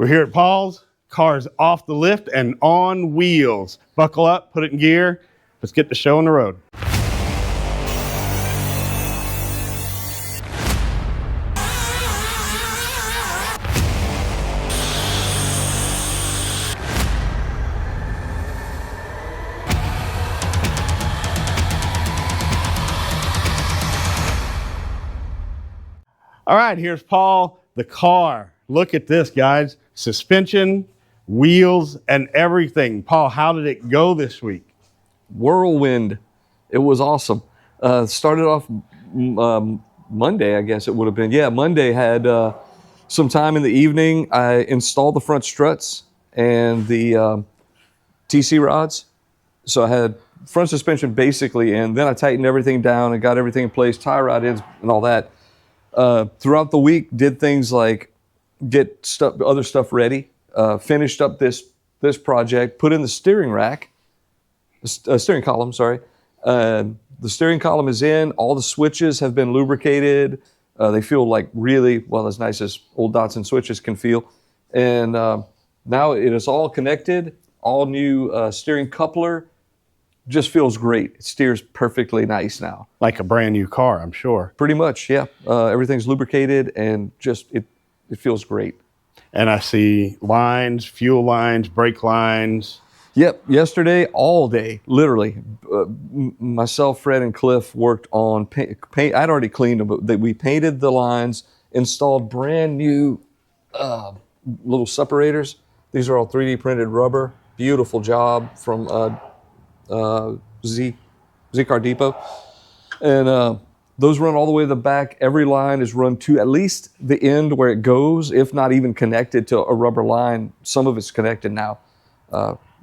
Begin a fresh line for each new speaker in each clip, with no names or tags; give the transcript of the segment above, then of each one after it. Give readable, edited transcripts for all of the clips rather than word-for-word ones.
We're here at Paul's. Car's off the lift and on wheels. Buckle up, put it in gear. Let's get the show on the road. All right, here's Paul, the car. Look at this, guys. Suspension, wheels, and everything. Paul, how did it go this week?
Whirlwind. It was awesome. Started off Monday, I guess it would have been. Yeah, Monday had some time in the evening. I installed the front struts and the TC rods. So I had front suspension basically, and then I tightened everything down and got everything in place, tie rod ends and all that. Throughout the week, did things like get other stuff ready, finished up this project, put in the steering rack, steering column, sorry. The steering column is in, all the switches have been lubricated. They feel like really, well, as nice as old Datsun switches can feel. And now it is all connected, all new steering coupler. Just feels great. It steers perfectly nice now.
Like a brand new car, I'm sure.
Pretty much, yeah. Everything's lubricated and just, it feels great.
And I see lines, fuel lines, brake lines.
Yep, yesterday, all day, literally. Myself, Fred, and Cliff worked on paint. I'd already cleaned them, but we painted the lines, installed brand new little separators. These are all 3D printed rubber. Beautiful job from Z-Car Depot. And those run all the way to the back. Every line is run to at least the end where it goes, if not even connected to a rubber line. Some of it's connected now.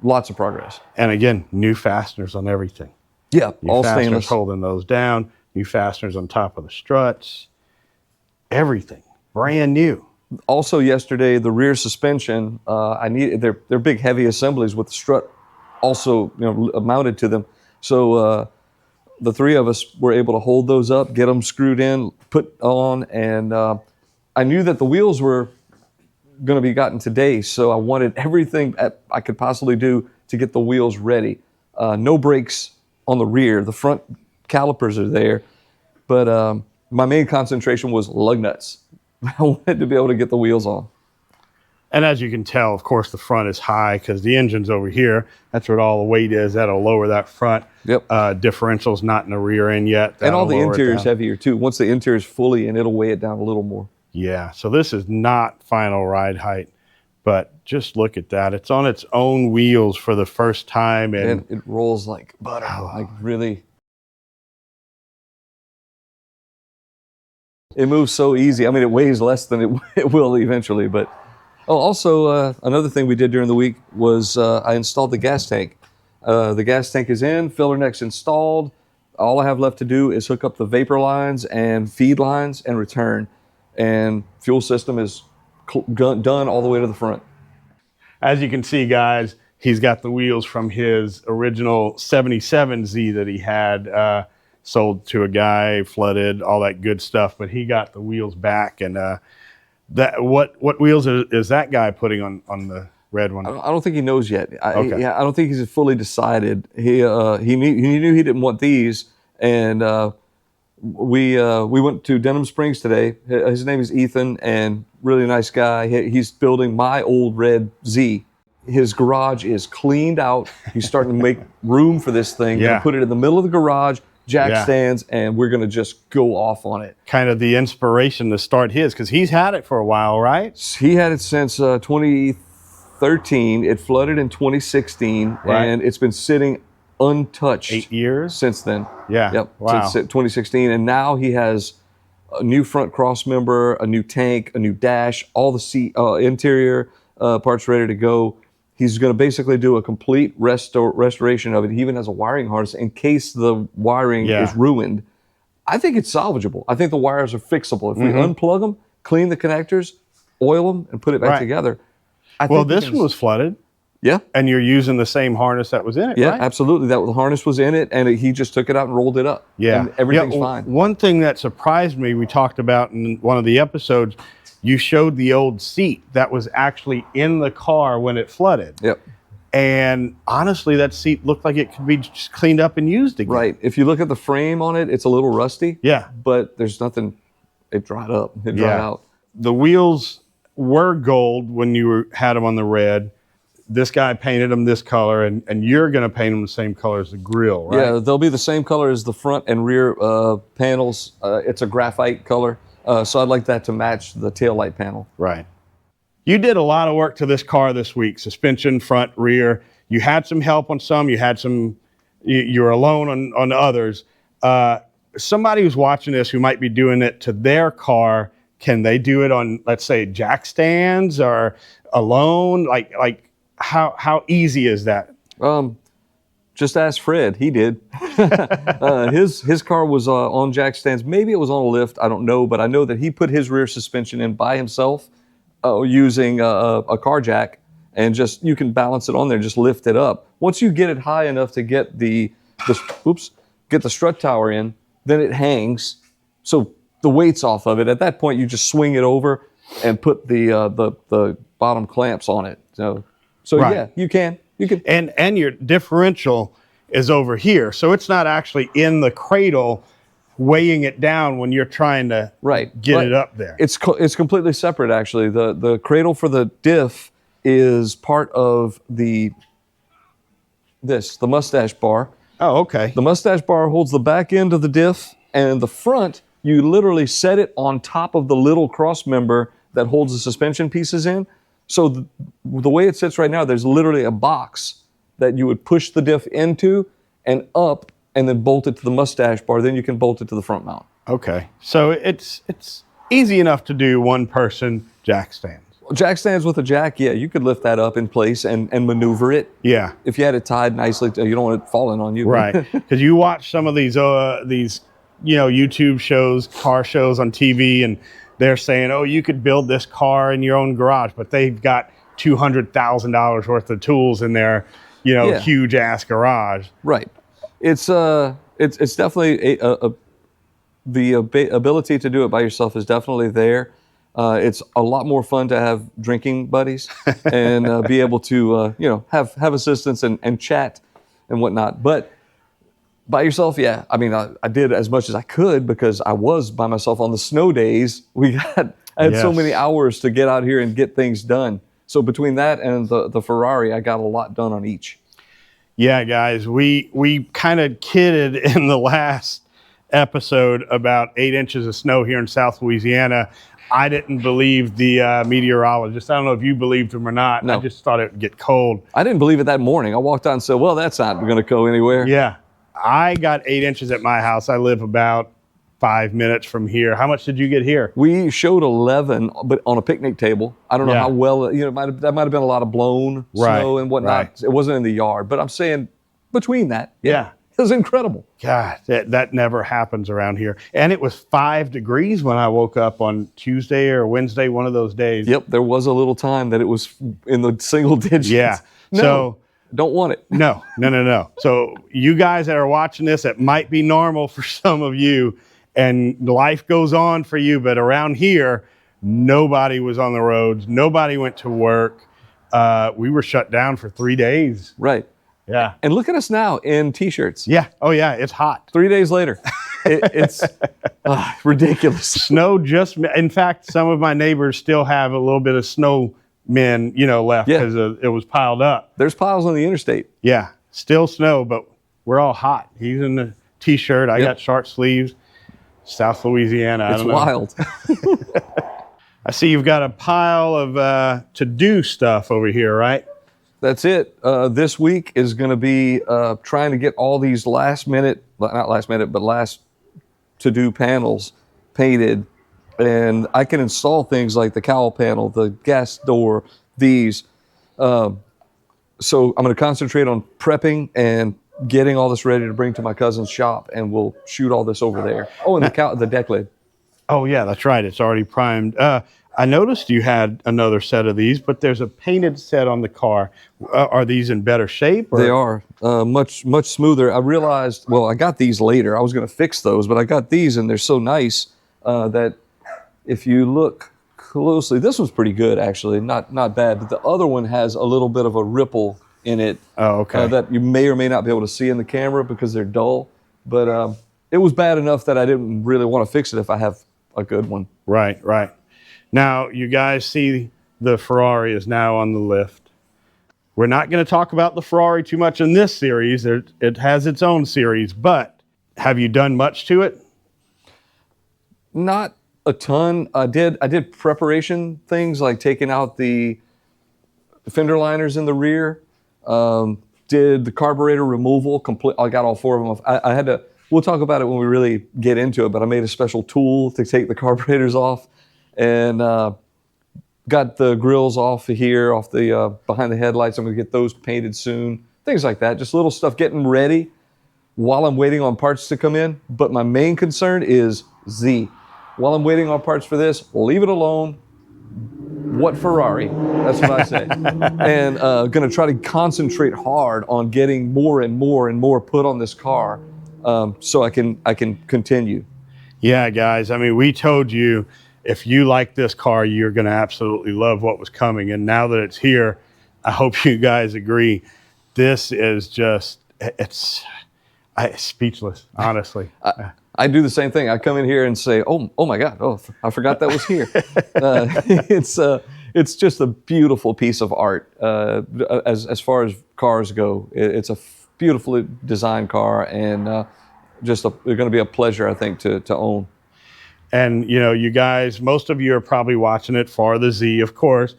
Lots of progress.
And again, new fasteners on everything.
Yeah,
New
all
fasteners
stainless.
holding those down. New fasteners on top of the struts. Everything brand new.
Also yesterday, the rear suspension, they're big heavy assemblies with the strut also mounted to them. So the three of us were able to hold those up, get them screwed in, put on, and I knew that the wheels were going to be gotten today, so I wanted everything I could possibly do to get the wheels ready. No brakes on the rear. The front calipers are there, but my main concentration was lug nuts. I wanted to be able to get the wheels on.
And as you can tell, of course, the front is high because the engine's over here. That's what all the weight is. That'll lower that front.
Yep.
Differential's not in the rear end yet.
And all the
That'll lower it
interior's
down.
heavier too. Once the interior's fully in, it'll weigh it down a little more.
Yeah, so this is not final ride height, but just look at that. It's on its own wheels for the first time.
And it rolls like butter, like really. It moves so easy. I mean, it weighs less than it will eventually, but. Oh, also, another thing we did during the week was I installed the gas tank. The gas tank is in, filler neck's installed. All I have left to do is hook up the vapor lines and feed lines and return. And fuel system is done all the way to the front.
As you can see, guys, he's got the wheels from his original 77Z that he had sold to a guy, flooded, all that good stuff. But he got the wheels back. And what wheels is that guy putting on the red one?
I don't think he knows yet.
Okay.
I don't think he's fully decided. He knew he didn't want these, and we went to Denham Springs today. His name is Ethan, and really nice guy. He's building my old red Z. His garage is cleaned out. He's starting to make room for this thing.
Yeah.
Gonna put it in the middle of the garage, jack
Yeah.
stands, and we're gonna just go off on it.
Kind of the inspiration to start his, because he's had it for a while, right?
He had it since 2013. It flooded in 2016,
Right.
and it's been sitting untouched
8 years?
since then.
Yeah.
Yep.
Wow.
Since 2016, and now he has a new front cross member, a new tank, a new dash, all the seat interior parts ready to go. He's going to basically do a complete restoration of it. He even has a wiring harness in case the wiring is ruined. I think it's salvageable. I think the wires are fixable. If we unplug them, clean the connectors, oil them, and put it back together.
Well, this one was flooded.
Yeah.
And you're using the same harness that was in it,
Yeah,
right?
absolutely. That the harness was in it, and he just took it out and rolled it up.
Yeah.
And everything's
Yeah,
fine.
one thing that surprised me, we talked about in one of the episodes, you showed the old seat that was actually in the car when it flooded.
Yep.
And honestly, that seat looked like it could be just cleaned up and used again.
Right. If you look at the frame on it, it's a little rusty.
Yeah.
But there's nothing. It dried up. It dried out.
The wheels were gold when you had them on the red. This guy painted them this color, and you're going to paint them the same color as the grill, right?
Yeah, they'll be the same color as the front and rear panels. It's a graphite color, so I'd like that to match the taillight panel.
Right. You did a lot of work to this car this week, suspension, front, rear. You had some help on some, you had some, you were alone on others. Somebody who's watching this who might be doing it to their car, can they do it on, let's say, jack stands or alone? Like how easy is that?
Just ask Fred. He did. His car was on jack stands. Maybe it was on a lift. I don't know, but I know that he put his rear suspension in by himself using a car jack, and just you can balance it on there, just lift it up. Once you get it high enough to get the strut tower in, then it hangs. So the weight's off of it. At that point, you just swing it over and put the bottom clamps on it. So
Right.
yeah, you can.
And your differential is over here, so it's not actually in the cradle weighing it down when you're trying to get it up there.
It's completely separate, actually. The cradle for the diff is part of the mustache bar.
Oh, okay.
The mustache bar holds the back end of the diff, and the front, you literally set it on top of the little cross member that holds the suspension pieces in. So the way it sits right now, there's literally a box that you would push the diff into and up, and then bolt it to the mustache bar. Then you can bolt it to the front mount.
Okay. So it's easy enough to do one person jack stands.
Jack stands with a jack, yeah, you could lift that up in place and maneuver it.
Yeah.
If you had it tied nicely, you don't want it falling on you.
Right. Because you watch some of these YouTube shows, car shows on TV, and they're saying, oh, you could build this car in your own garage, but they've got $200,000 worth of tools in their, huge ass garage.
Right. It's definitely the ability to do it by yourself is definitely there. It's a lot more fun to have drinking buddies and be able to have assistance and chat and whatnot. But by yourself, yeah. I mean, I did as much as I could because I was by myself on the snow days. I had so many hours to get out here and get things done. So between that and the Ferrari, I got a lot done on each.
Yeah, guys, we kind of kidded in the last episode about 8 inches of snow here in South Louisiana. I didn't believe the meteorologist. I don't know if you believed him or not.
No.
I just thought it would get cold.
I didn't believe it that morning. I walked out and said, well, that's not going to go anywhere.
Yeah. I got 8 inches at my house. I live about 5 minutes from here. How much did you get here?
We showed 11, but on a picnic table. I don't know how well, that might have been a lot of blown snow and whatnot.
Right.
It wasn't in the yard, but I'm saying between that,
Yeah.
it was incredible.
God, that never happens around here. And it was 5 degrees when I woke up on Tuesday or Wednesday, one of those days.
Yep, there was a little time that it was in the single digits.
Yeah.
No,
So
don't want it.
No. So you guys that are watching this, it might be normal for some of you, and life goes on for you. But around here, nobody was on the roads. Nobody went to work. We were shut down for 3 days.
Right.
Yeah.
And look at us now in T-shirts.
Yeah. Oh, yeah. It's hot.
3 days later. It's ridiculous.
Snow in fact, some of my neighbors still have a little bit of snow men, left because it was piled up.
There's piles on the interstate.
Yeah. Still snow, but we're all hot. He's in the T-shirt. I got short sleeves. South Louisiana.
It's wild.
I see you've got a pile of to-do stuff over here, right?
That's it. This week is going to be trying to get all these last to-do panels painted. And I can install things like the cowl panel, the gas door, these. So I'm going to concentrate on prepping and getting all this ready to bring to my cousin's shop, and we'll shoot all this over there. Oh, and the deck lid.
Oh, yeah, that's right. It's already primed. I noticed you had another set of these, but there's a painted set on the car. Are these in better shape? Or?
They are much smoother. I realized, well, I got these later. I was going to fix those, but I got these, and they're so nice that if you look closely, this one's pretty good actually, not bad. But the other one has a little bit of a ripple in it.
Oh, okay.
That you may or may not be able to see in the camera because they're dull. But it was bad enough that I didn't really want to fix it if I have a good one.
Right, right. Now, you guys see the Ferrari is now on the lift. We're not going to talk about the Ferrari too much in this series. It has its own series, but have you done much to it?
Not a ton. I did preparation things like taking out the fender liners in the rear. Did the carburetor removal complete. I got all four of them off. I had to. We'll talk about it when we really get into it. But I made a special tool to take the carburetors off, and got the grills off of here, off the behind the headlights. I'm gonna get those painted soon. Things like that. Just little stuff getting ready while I'm waiting on parts to come in. But my main concern is Z. While I'm waiting on parts for this, leave it alone. What Ferrari? That's what I say. And going to try to concentrate hard on getting more and more put on this car, so I can continue.
Yeah, guys. I mean, we told you if you like this car, you're going to absolutely love what was coming. And now that it's here, I hope you guys agree. This is just it's speechless, honestly.
I do the same thing. I come in here and say, "Oh my God! Oh, I forgot that was here." It's just a beautiful piece of art. As far as cars go, it's a beautifully designed car, and it's going to be a pleasure, I think, to own.
And you know, you guys, most of you are probably watching it for the Z, of course.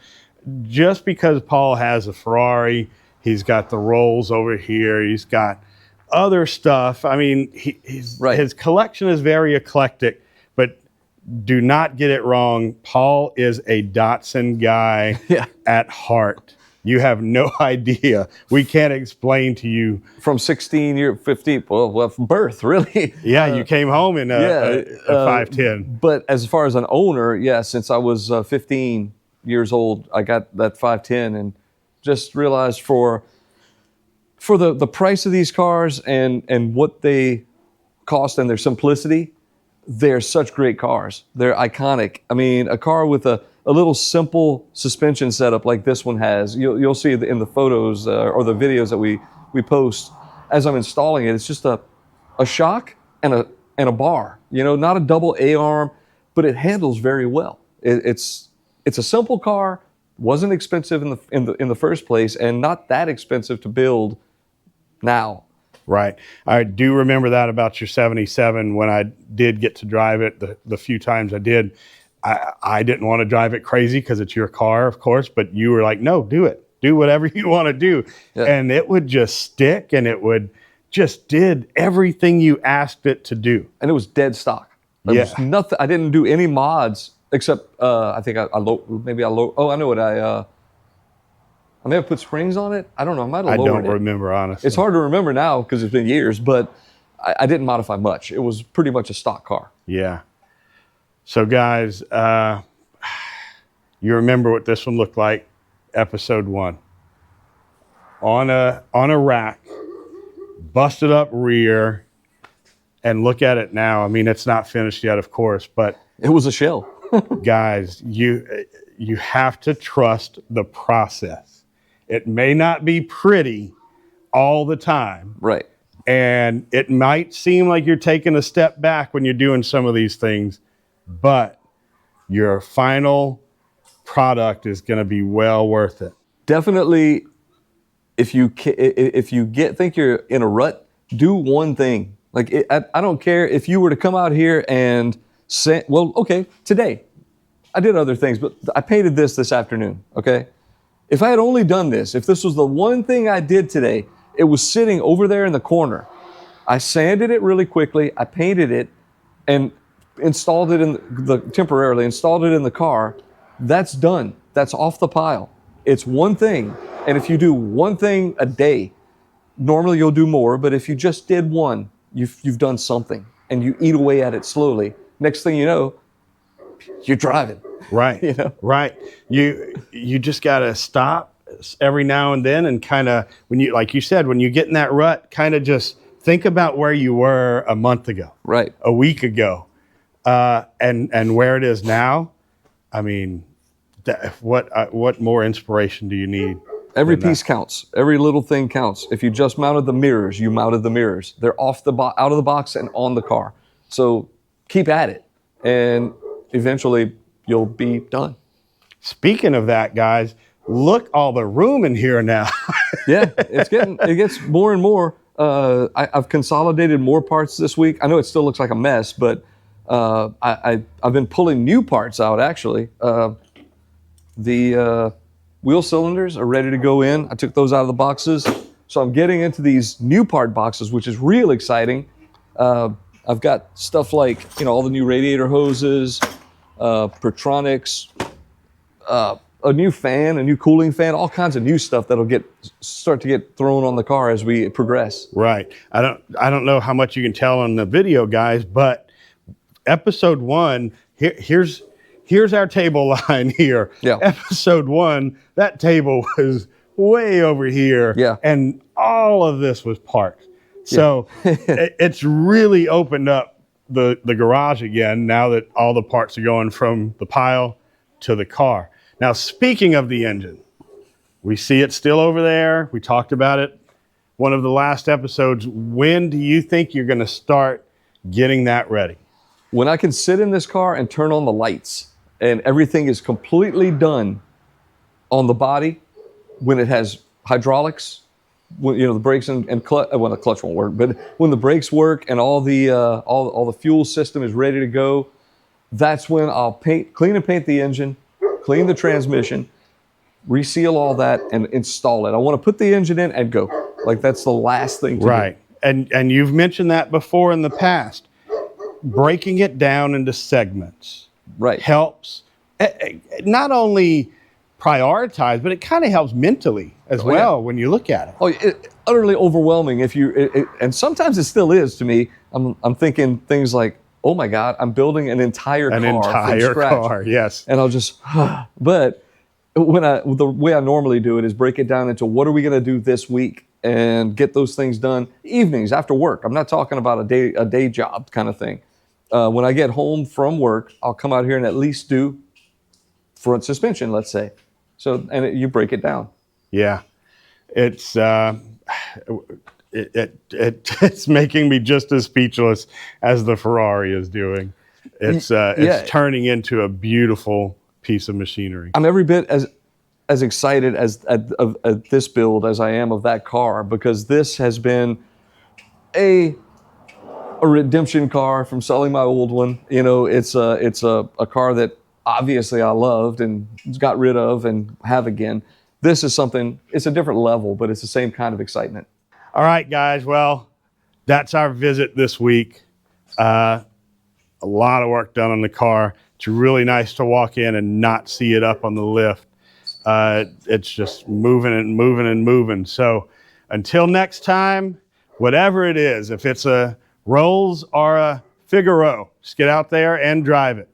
Just because Paul has a Ferrari, he's got the Rolls over here. He's got other stuff. I mean, his collection is very eclectic, but do not get it wrong. Paul is a Datsun guy at heart. You have no idea. We can't explain to you.
From 15, well, from birth, really.
Yeah, you came home in a 510.
But as far as an owner, since I was 15 years old, I got that 510 and just realized for the price of these cars and what they cost and their simplicity, they're such great cars. They're iconic. I mean, a car with a little simple suspension setup like this one has, you'll see in the photos or the videos that we post as I'm installing it. It's just a shock and a bar. You know, not a double A-arm, but it handles very well. It's a simple car, wasn't expensive in the first place, and not that expensive to build now.
Right. I do remember that about your 77 when I did get to drive it the few times I did. I didn't want to drive it crazy because it's your car, of course, but you were like, no, do it. Do whatever you want to do. Yeah. And it would just stick, and it would just did everything you asked it to do.
And it was dead stock. There was nothing. I didn't do any mods except I think I know what I may have put springs on it. I don't know. I might have lowered it.
I don't remember, honestly.
It's hard to remember now because it's been years, but I didn't modify much. It was pretty much a stock car.
Yeah. So, guys, you remember what this one looked like, episode 1. On a rack, busted up rear, and look at it now. I mean, it's not finished yet, of course, but
it was a shell.
Guys, you have to trust the process. It may not be pretty all the time.
Right.
And it might seem like you're taking a step back when you're doing some of these things, but your final product is going to be well worth it.
Definitely, if you think you're in a rut, do one thing. Like, I don't care if you were to come out here and say, well, okay, today, I did other things, but I painted this afternoon, okay? If I had only done this, if this was the one thing I did today, it was sitting over there in the corner. I sanded it really quickly, I painted it, and installed it temporarily installed it in the car. That's done. That's off the pile. It's one thing. And if you do one thing a day, normally you'll do more, but if you just did one, you've done something, and you eat away at it slowly. Next thing you know, you're driving.
Right.
You know?
Right. You just got to stop every now and then and kind of, when you, like you said, when you get in that rut, kind of just think about where you were a month ago,
Right.
a week ago, and where it is now. I mean, what more inspiration do you need?
Every
than that?
piece counts. Every little thing counts. If you just mounted the mirrors, you mounted the mirrors. They're off the out of the box and on the car. So keep at it, and eventually you'll be done.
Speaking of that, guys, look all the room in here now.
Yeah, it gets more and more. I've consolidated more parts this week. I know it still looks like a mess, but I've been pulling new parts out actually. The wheel cylinders are ready to go in. I took those out of the boxes. So I'm getting into these new part boxes, which is real exciting. I've got stuff like, all the new radiator hoses, Pertronics, a new fan, a new cooling fan, all kinds of new stuff that'll start to get thrown on the car as we progress.
Right. I don't know how much you can tell on the video, guys, but episode 1, here's our table line here.
Yeah.
Episode 1, that table was way over here.
Yeah.
And all of this was parked. So it's really opened up the garage again now that all the parts are going from the pile to the car. Now, speaking of the engine, we see it still over there. We talked about it one of the last episodes. When do you think you're going to start getting that ready?
When I can sit in this car and turn on the lights and everything is completely done on the body, when it has hydraulics, when, the brakes and clutch, well, the clutch won't work, but when the brakes work and all the fuel system is ready to go, that's when I'll clean and paint the engine, clean the transmission, reseal all that, and install it. I want to put the engine in and go. Like, that's the last thing to do.
Right. And you've mentioned that before in the past. Breaking it down into segments helps not only prioritize, but it kind of helps mentally as well when you look at it.
Oh, utterly overwhelming. And sometimes it still is to me. I'm thinking things like, oh my God, I'm building an entire car from scratch.
Yes.
And I'll just, but the way I normally do it is break it down into what are we going to do this week and get those things done evenings after work. I'm not talking about a day job kind of thing. When I get home from work, I'll come out here and at least do front suspension, let's say. So, and you break it down. Yeah.
It's it's making me just as speechless as the Ferrari is doing. It's turning into a beautiful piece of machinery.
I'm every bit as excited at this build as I am of that car, because this has been a redemption car from selling my old one. It's a car that obviously I loved and got rid of and have again. This is something, it's a different level, but it's the same kind of excitement.
All right, guys. Well, that's our visit this week. A lot of work done on the car. It's really nice to walk in and not see it up on the lift. It's just moving and moving and moving. So until next time, whatever it is, if it's a Rolls or a Figaro, just get out there and drive it.